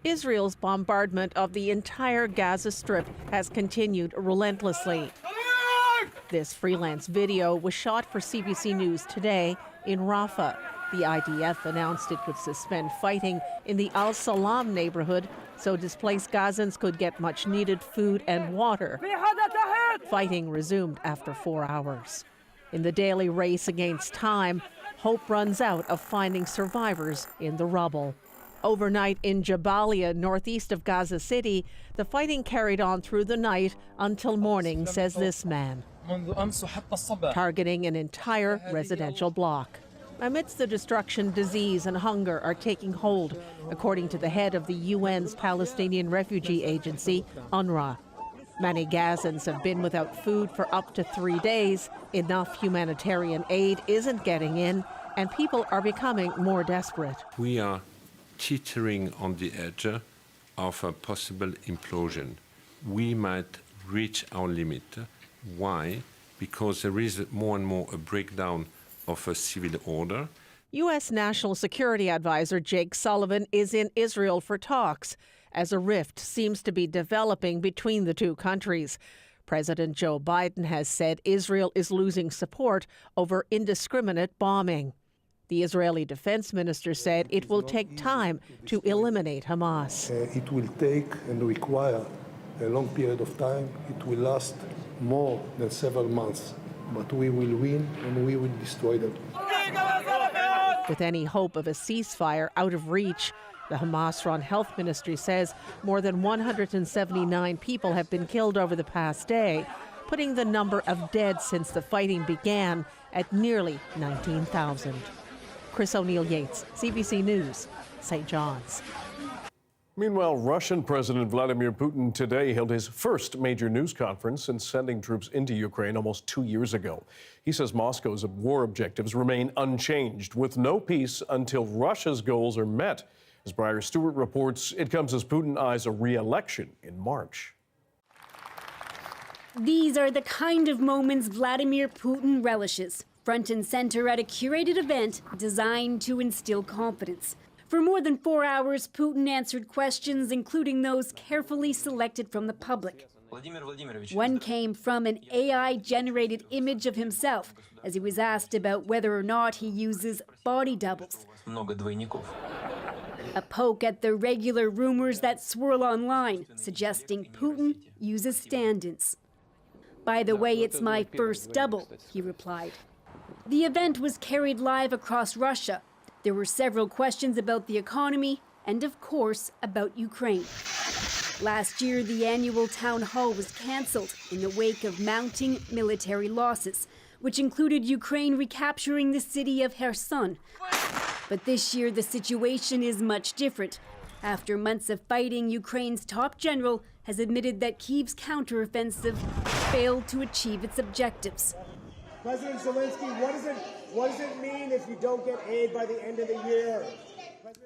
S17: Israel's bombardment of the entire Gaza Strip has continued relentlessly. This freelance video was shot for CBC News today in Rafah. The IDF announced it would suspend fighting in the Al Salam neighborhood so displaced Gazans could get much needed food and water. Fighting resumed after 4 hours. In the daily race against time, hope runs out of finding survivors in the rubble. Overnight in Jabalia, northeast of Gaza City, the fighting carried on through the night until morning, says this man, targeting an entire residential block. Amidst the destruction, disease and hunger are taking hold, according to the head of the UN's Palestinian Refugee Agency, UNRWA. Many Gazans have been without food for up to 3 days. Enough humanitarian aid isn't getting in, and people are becoming more desperate.
S18: We are teetering on the edge of a possible implosion. We might reach our limit. Why? Because there is more and more a breakdown of a civil order.
S17: U.S. National Security Advisor Jake Sullivan is in Israel for talks, as a rift seems to be developing between the two countries. President Joe Biden has said Israel is losing support over indiscriminate bombing. The Israeli defense minister said it will take time to eliminate Hamas.
S20: It will take and require a long period of time. It will last more than several months, but we will win and we will destroy them.
S17: With any hope of a ceasefire out of reach, the Hamas-run health ministry says more than 179 people have been killed over the past day, putting the number of dead since the fighting began at nearly 19,000. Chris O'Neill-Yates, CBC News, St. John's.
S1: Meanwhile, Russian President Vladimir Putin today held his first major news conference since sending troops into Ukraine almost 2 years ago. He says Moscow's war objectives remain unchanged, with no peace until Russia's goals are met. As Briar Stewart reports, it comes as Putin eyes a re-election in March.
S21: These are the kind of moments Vladimir Putin relishes, front and center at a curated event designed to instill confidence. For more than 4 hours, Putin answered questions, including those carefully selected from the public. One came from an AI-generated image of himself, as he was asked about whether or not he uses body doubles. A poke at the regular rumors that swirl online, suggesting Putin uses stand-ins. By the way, it's my first double, he replied. The event was carried live across Russia. There were several questions about the economy and, of course, about Ukraine. Last year, the annual town hall was cancelled in the wake of mounting military losses, which included Ukraine recapturing the city of Kherson. But this year, the situation is much different. After months of fighting, Ukraine's top general has admitted that Kyiv's counteroffensive failed to achieve its objectives.
S2: President Zelensky, what does it mean if you don't get aid by the end of the year?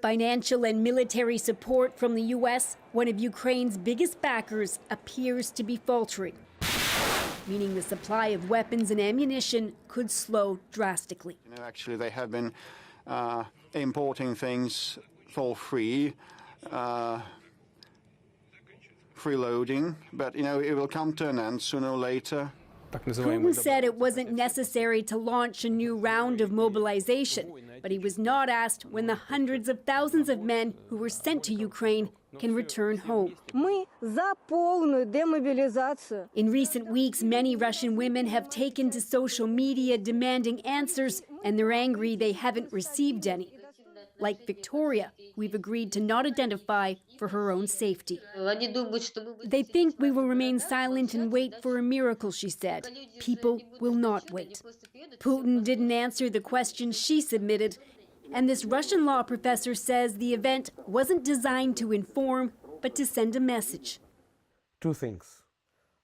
S21: Financial and military support from the U.S., one of Ukraine's biggest backers, appears to be faltering, meaning the supply of weapons and ammunition could slow drastically.
S19: Actually, they have been importing things for free, freeloading, but it will come to an end sooner or later.
S21: Putin said it wasn't necessary to launch a new round of mobilization, but he was not asked when the hundreds of thousands of men who were sent to Ukraine can return home. In recent weeks, many Russian women have taken to social media demanding answers, and they're angry they haven't received any. Like Victoria, we've agreed to not identify for her own safety. They think we will remain silent and wait for a miracle, she said. People will not wait. Putin didn't answer the questions she submitted, and this Russian law professor says the event wasn't designed to inform, but to send a message.
S22: Two things.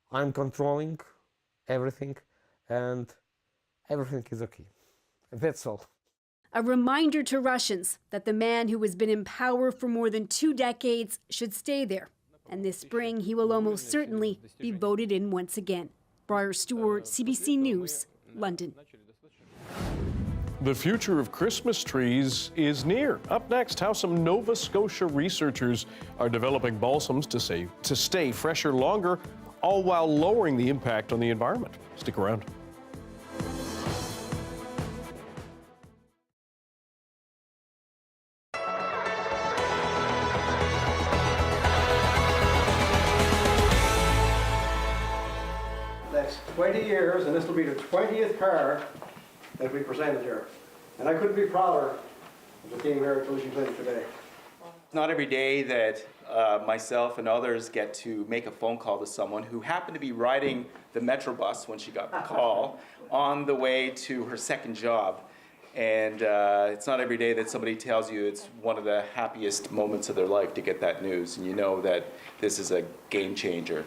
S22: I'm controlling everything, and everything is okay. That's all.
S21: A reminder to Russians that the man who has been in power for more than 2 decades should stay there. And this spring, he will almost certainly be voted in once again. Briar Stewart, CBC News, London.
S1: The future of Christmas trees is near. Up next, how some Nova Scotia researchers are developing balsams to stay fresher longer, all while lowering the impact on the environment. Stick around.
S23: That's 20 years, and this will be the 20th car that we presented here. And I couldn't be prouder of the team here at Solution Clinic today.
S24: It's not every day that myself and others get to make a phone call to someone who happened to be riding the Metro bus when she got the call on the way to her second job. And it's not every day that somebody tells you it's one of the happiest moments of their life to get that news, and you know that this is a game changer.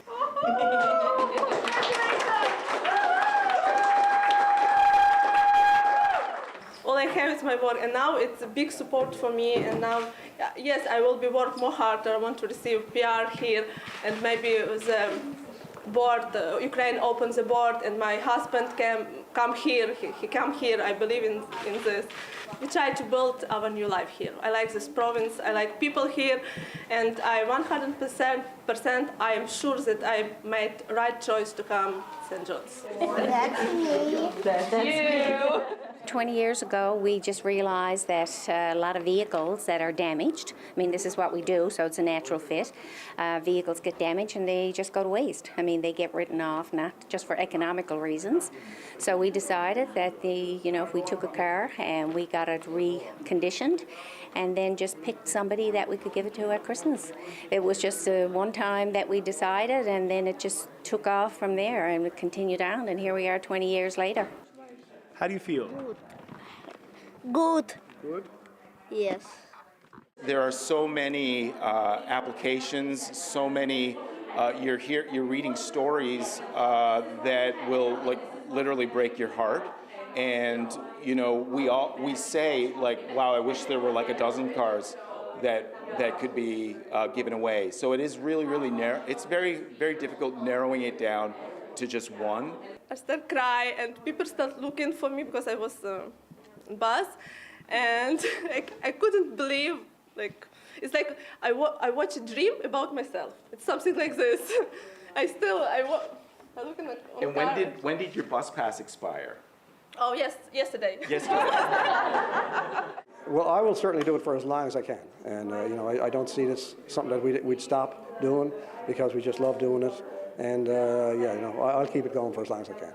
S25: All I have is my work, and now it's a big support for me. And now, yes, I will be work more harder. I want to receive PR here, and maybe the board, Ukraine opens the board, and my husband can come here. He come here. I believe in this. We try to build our new life here. I like this province. I like people here, and I 100% I am sure that I made right choice to come St. John's.
S26: That's me.
S25: That's you.
S26: 20 years ago, we just realized that a lot of vehicles that are damaged, I mean, this is what we do, so it's a natural fit. Vehicles get damaged and they just go to waste. I mean, they get written off, not just for economical reasons. So we decided that if we took a car and we got it reconditioned, and then just picked somebody that we could give it to at Christmas. It was just one time that we decided, and then it just took off from there, and it continued on, and here we are 20 years later.
S23: How do you feel?
S26: Good.
S23: Good?
S26: Yes.
S24: There are so many applications, so many. You're reading stories that will literally break your heart, and we say wow, I wish there were a dozen cars that could be given away. So it is really narrow. It's very, very difficult narrowing it down to just one.
S25: I start crying, and people start looking for me because I was on bus, and I couldn't believe. It's like I watch a dream about myself. It's something like this. I look at
S24: And when did your bus pass expire?
S25: Oh yes, yesterday.
S23: Well, I will certainly do it for as long as I can. And I don't see this something that we'd stop doing, because we just love doing it. And I'll keep it going for as long as I can.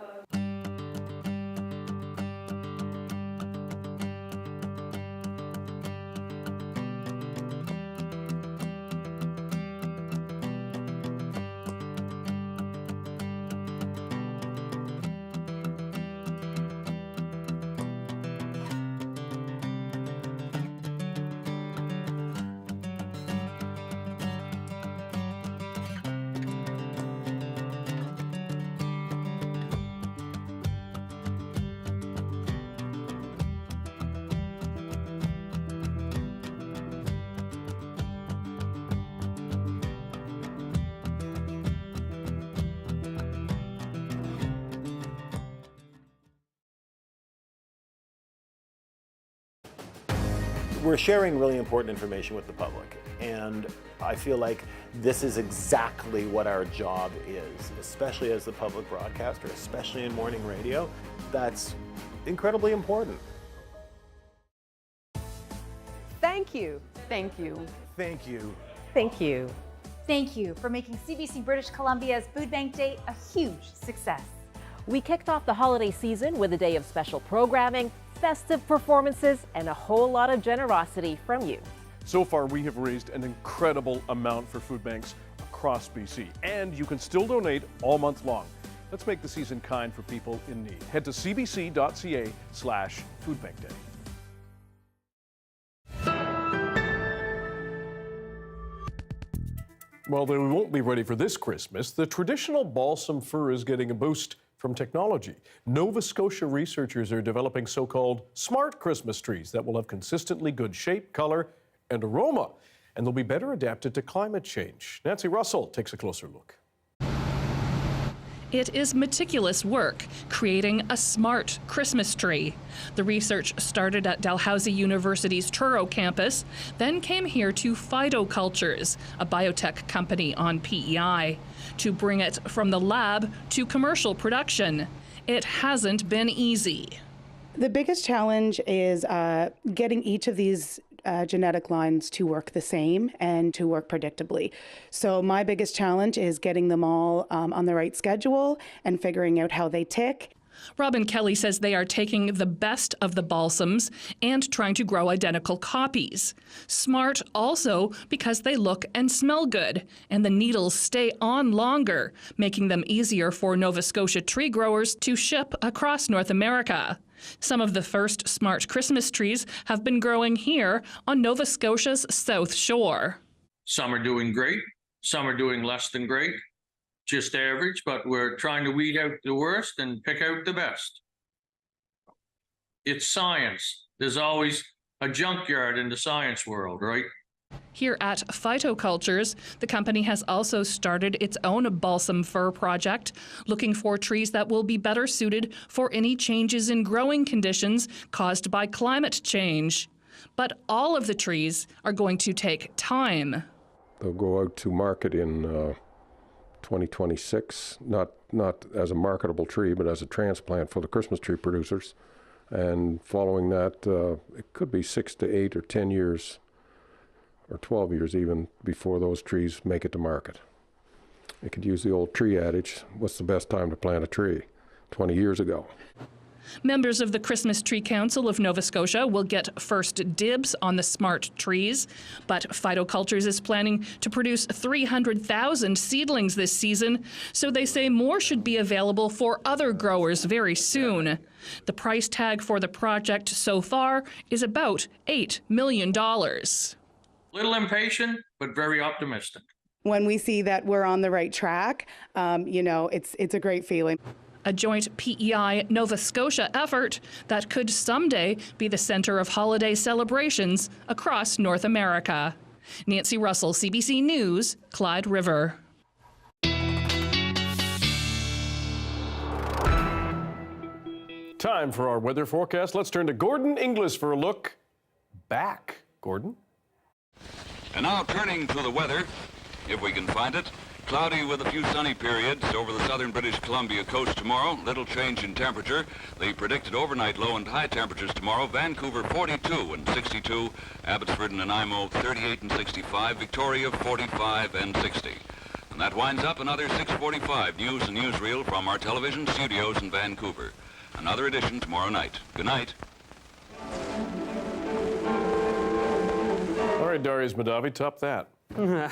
S3: We're sharing really important information with the public, and I feel like this is exactly what our job is, especially as the public broadcaster, especially in morning radio. That's incredibly important.
S4: Thank you. Thank you.
S3: Thank you.
S4: Thank you.
S6: Thank you for making CBC British Columbia's Food Bank Day a huge success.
S17: We kicked off the holiday season with a day of special programming, festive performances, and a whole lot of generosity from you.
S1: So far, we have raised an incredible amount for food banks across BC, and you can still donate all month long. Let's make the season kind for people in need. Head to cbc.ca/foodbankday. Well, they won't be ready for this Christmas. The traditional balsam fir is getting a boost from technology. Nova Scotia researchers are developing so-called smart Christmas trees that will have consistently good shape, color, and aroma, and they'll be better adapted to climate change. Nancy Russell takes a closer look.
S8: It is meticulous work creating a smart Christmas tree. The research started at Dalhousie University's Truro campus, then came here to Phytocultures, a biotech company on PEI, to bring it from the lab to commercial production. It hasn't been easy.
S7: The biggest challenge is getting each of these genetic lines to work the same and to work predictably. So my biggest challenge is getting them all on the right schedule and figuring out how they tick.
S8: Robin Kelly says they are taking the best of the balsams and trying to grow identical copies. Smart also because they look and smell good, and the needles stay on longer, making them easier for Nova Scotia tree growers to ship across North America. Some of the first smart Christmas trees have been growing here on Nova Scotia's South Shore.
S12: Some are doing great, some are doing less than great, just average, but we're trying to weed out the worst and pick out the best. It's science. There's always a junkyard in the science world, right?
S8: Here at Phytocultures, the company has also started its own balsam fir project, looking for trees that will be better suited for any changes in growing conditions caused by climate change. But all of the trees are going to take time.
S13: They'll go out to market in 2026, not as a marketable tree, but as a transplant for the Christmas tree producers. And following that, it could be 6 to 8 or 10 years or 12 years even before those trees make it to market. You could use the old tree adage, what's the best time to plant a tree? 20 years ago.
S8: Members of the Christmas Tree Council of Nova Scotia will get first dibs on the smart trees, but Phytocultures is planning to produce 300,000 seedlings this season, so they say more should be available for other growers very soon. The price tag for the project so far is about $8 million.
S12: Little impatient, but very optimistic.
S7: When we see that we're on the right track, it's a great feeling.
S8: A joint PEI Nova Scotia effort that could someday be the center of holiday celebrations across North America. Nancy Russell, CBC News, Clyde River.
S1: Time for our weather forecast. Let's turn to Gordon Inglis for a look back. Gordon?
S27: And now turning to the weather, if we can find it. Cloudy with a few sunny periods over the southern British Columbia coast tomorrow. Little change in temperature. The predicted overnight low and high temperatures tomorrow. Vancouver 42 and 62. Abbotsford and Nanaimo 38 and 65. Victoria 45 and 60. And that winds up another 6:45 news and newsreel from our television studios in Vancouver. Another edition tomorrow night. Good night.
S1: All right, Darius Madavi, top that.
S28: I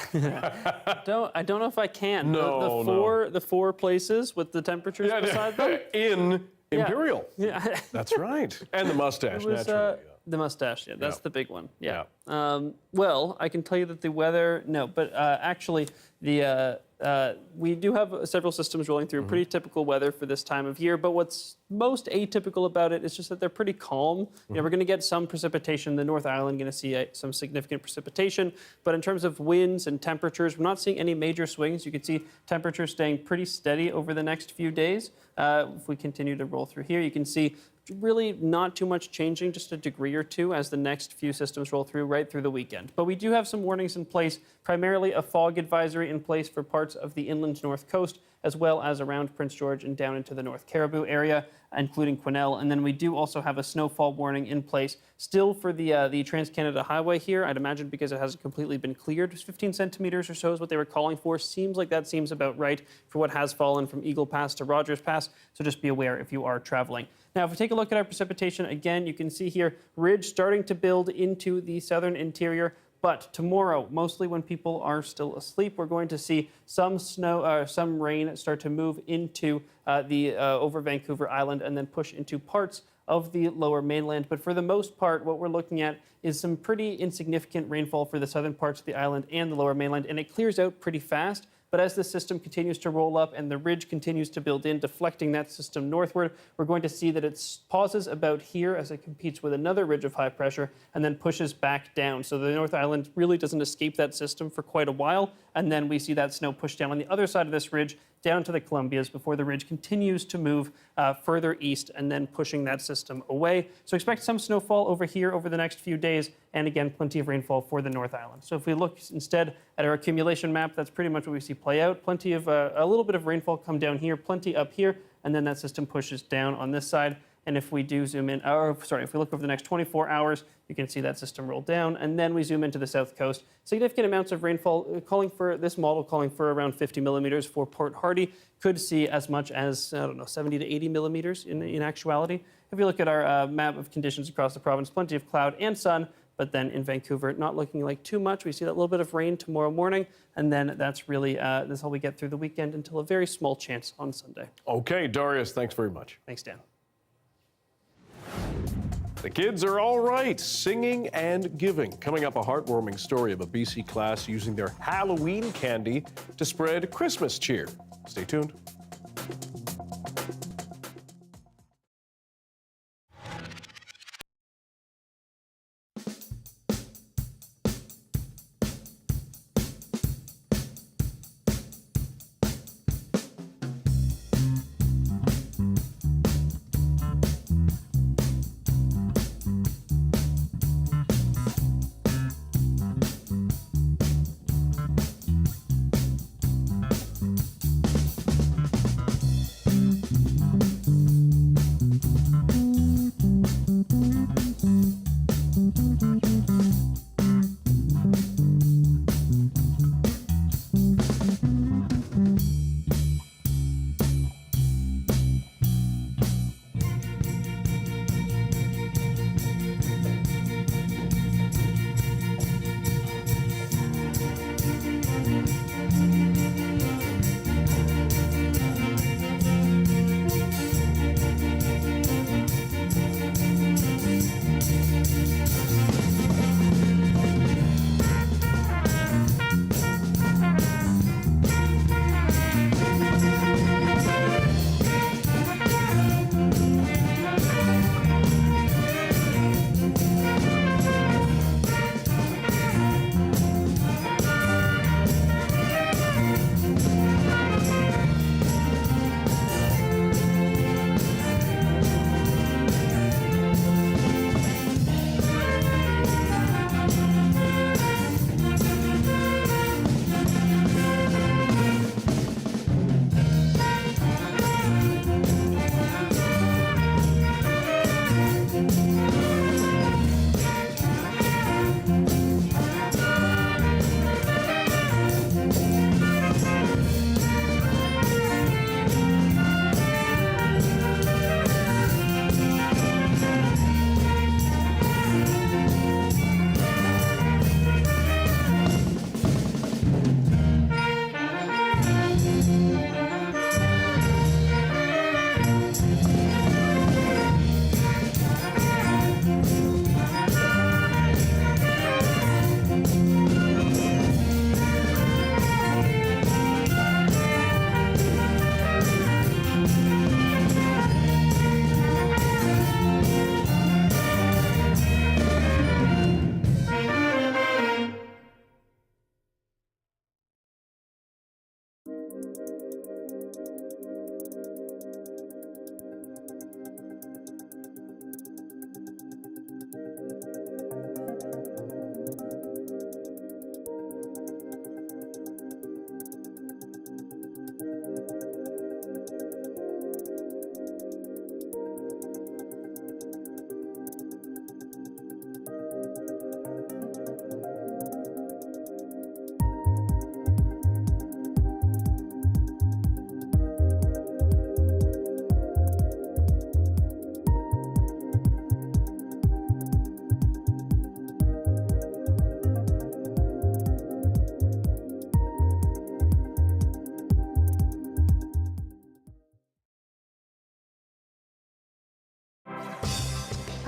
S28: don't know if I can.
S1: No,
S28: the four places with the temperatures beside them
S1: in Imperial.
S28: Yeah,
S1: that's right. And the mustache, naturally.
S28: The mustache, that's the big one. Yeah. Well, I can tell you that the weather, actually, We do have several systems rolling through, pretty typical weather for this time of year, but what's most atypical about it is just that they're pretty calm. You know, we're going to get some precipitation. The North Island going to see some significant precipitation, but in terms of winds and temperatures, we're not seeing any major swings. You can see temperatures staying pretty steady over the next few days. If we continue to roll through here, you can see really not too much changing, just a degree or two as the next few systems roll through right through the weekend. But we do have some warnings in place, primarily a fog advisory in place for parts of the inland north coast, as well as around Prince George and down into the North Caribou area, including Quesnel. And then we do also have a snowfall warning in place still for the Trans-Canada Highway here. I'd imagine because it hasn't completely been cleared. 15 centimeters or so is what they were calling for. Seems like that seems about right for what has fallen from Eagle Pass to Rogers Pass. So just be aware if you are traveling. Now, if we take a look at our precipitation, again, you can see here ridge starting to build into the southern interior. But tomorrow, mostly when people are still asleep, we're going to see some snow, some rain start to move into over Vancouver Island and then push into parts of the lower mainland. But for the most part, what we're looking at is some pretty insignificant rainfall for the southern parts of the island and the lower mainland, and it clears out pretty fast. But as the system continues to roll up and the ridge continues to build in, deflecting that system northward, we're going to see that it pauses about here as it competes with another ridge of high pressure and then pushes back down. So the North Island really doesn't escape that system for quite a while. And then we see that snow push down on the other side of this ridge, down to the Columbias, before the ridge continues to move further east and then pushing that system away. So expect some snowfall over here over the next few days, and again, plenty of rainfall for the North Island. So if we look instead at our accumulation map, that's pretty much what we see play out. Plenty of, a little bit of rainfall come down here, plenty up here, and then that system pushes down on this side. And if we do zoom in, if we look over the next 24 hours, you can see that system roll down. And then we zoom into the south coast. Significant amounts of rainfall, this model calling for around 50 millimeters for Port Hardy. Could see as much as, 70 to 80 millimeters in actuality. If you look at our map of conditions across the province, plenty of cloud and sun. But then in Vancouver, not looking like too much. We see that little bit of rain tomorrow morning. And then that's really, that's how we get through the weekend until a very small chance on Sunday.
S1: Okay, Darius, thanks very much.
S28: Thanks, Dan.
S1: The kids are all right, singing and giving. Coming up, a heartwarming story of a BC class using their Halloween candy to spread Christmas cheer. Stay tuned.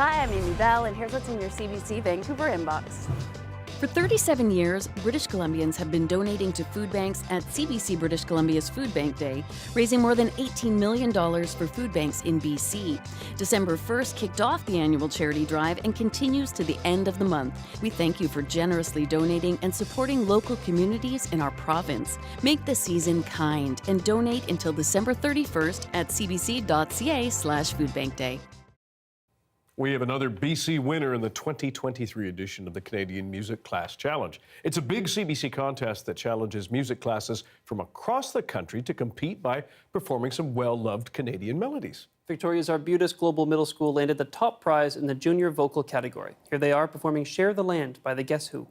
S5: Hi, I'm Amy Bell, and here's what's in your CBC Vancouver Inbox.
S9: For 37 years, British Columbians have been donating to food banks at CBC British Columbia's Food Bank Day, raising more than $18 million for food banks in BC. December 1st kicked off the annual charity drive and continues to the end of the month. We thank you for generously donating and supporting local communities in our province. Make the season kind and donate until December 31st at cbc.ca/foodbankday.
S1: We have another BC winner in the 2023 edition of the Canadian Music Class Challenge. It's a big CBC contest that challenges music classes from across the country to compete by performing some well-loved Canadian melodies.
S28: Victoria's Arbutus Global Middle School landed the top prize in the junior vocal category. Here they are performing Share the Land by the Guess Who.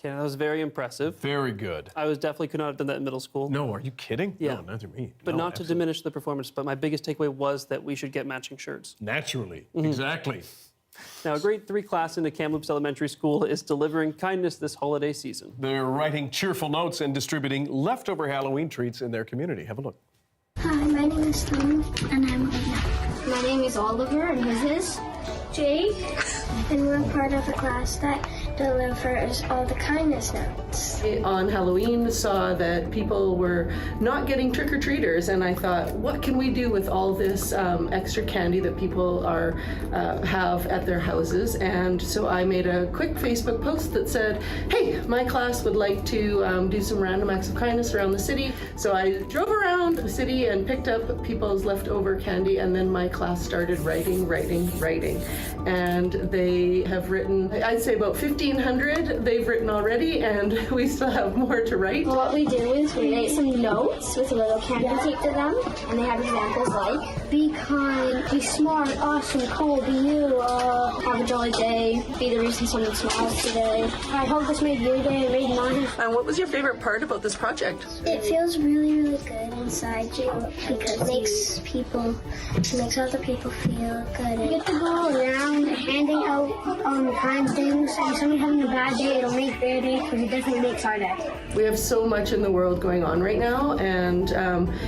S28: Okay, that was very impressive.
S1: Very good.
S28: I definitely could not have done that in middle school.
S1: No, are you kidding?
S28: Yeah.
S1: No, neither me.
S28: But
S1: No,
S28: not to diminish the performance, but my biggest takeaway was that we should get matching shirts.
S1: Naturally, exactly.
S28: Now, a grade 3 class in the Kamloops Elementary School is delivering kindness this holiday season.
S1: They're writing cheerful notes and distributing leftover Halloween treats in their community. Have a look.
S10: Hi, my name is Tom, and I'm Olivia. My name is Oliver, and his is Jake. And we're part of a class that delivers all the kindness notes.
S11: On Halloween, saw that people were not getting trick-or-treaters, and I thought, what can we do with all this extra candy that people have at their houses? And so I made a quick Facebook post that said, hey, my class would like to do some random acts of kindness around the city. So I drove around the city and picked up people's leftover candy, and then my class started writing. And they have written, I'd say about 1,500 they've written already, and we still have more to write.
S10: Well, what we do is we write some notes with a little candy taped to them, and they have examples like, be kind, be smart, awesome, cool, be you, have a jolly day, be the reason someone smiles today. I hope this made your day and made mine.
S11: And what was your favorite part about this project?
S10: It feels really, really good inside you because it makes other people feel good. You get to go around handing out kind things, and somebody having a bad day, it'll make their day because it definitely makes our day.
S11: We have so much in the world going on right now, and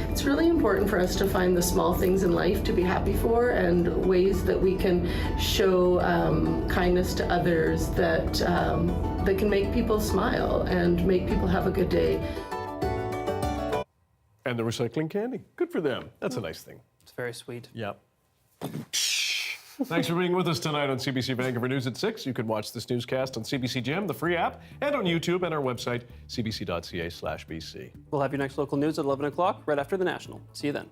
S11: it's really important for us to find the small things in life to be happy for, and ways that we can show kindness to others that can make people smile and make people have a good day.
S1: And they're recycling candy. Good for them. That's a nice thing.
S28: It's very sweet.
S1: Yep. Thanks for being with us tonight on CBC Vancouver News at 6. You can watch this newscast on CBC Gem, the free app, and on YouTube and our website, cbc.ca/BC.
S28: We'll have your next local news at 11 o'clock, right after the National. See you then.